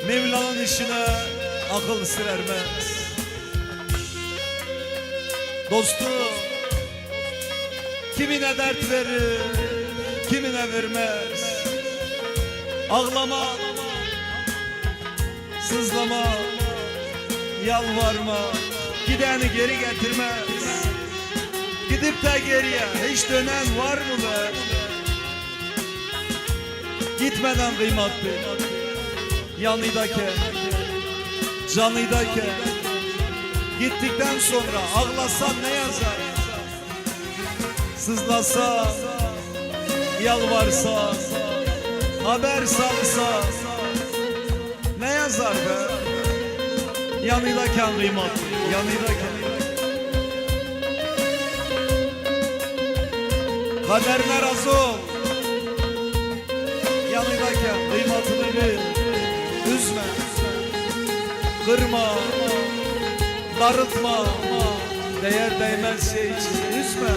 Mevla'nın işine akıl sır ermez. Dostum kimine dert verir, kimine vermez. Ağlama, sızlama, yalvarma, gideni geri getirmez. Gidip de geriye hiç dönen var mı be? Gitmeden kıymat bil, yanıdayken, canıdayken. Gittikten sonra ağlasan ne yazar? Sızlasa, yalvarsa, haber salsa ne yazar be? Yanıdayken kıymat bil, yanıdayken. Kaderine razı ol, yanıdayken kıymatını bil. Üzme, kırma, darıltma, değer değmez şey için üzme.